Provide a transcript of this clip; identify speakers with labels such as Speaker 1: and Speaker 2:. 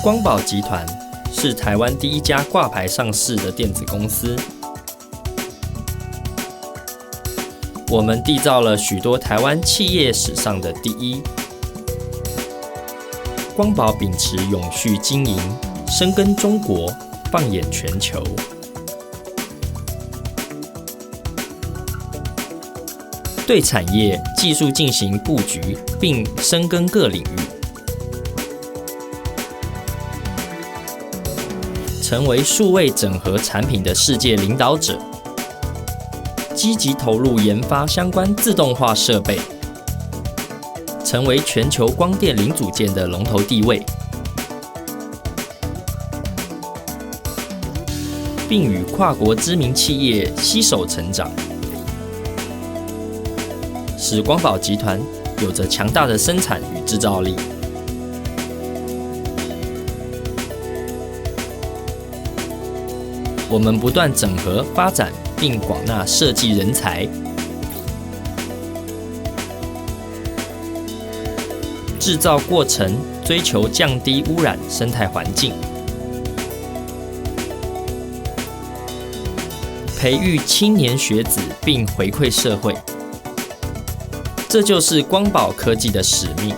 Speaker 1: 光宝集团是台湾第一家挂牌上市的电子公司。我们缔造了许多台湾企业史上的第一。光宝秉持永续经营，深耕中国，放眼全球。对产业技术进行布局，并深耕各领域，成为数位整合产品的世界领导者。积极投入研发相关自动化设备，成为全球光电零组件的龙头地位，并与跨国知名企业携手成长，使光宝集团有着强大的生产与制造力。我们不断整合发展，并广纳设计人才，制造过程追求降低污染生态环境，培育青年学子并回馈社会。这就是光宝科技的使命。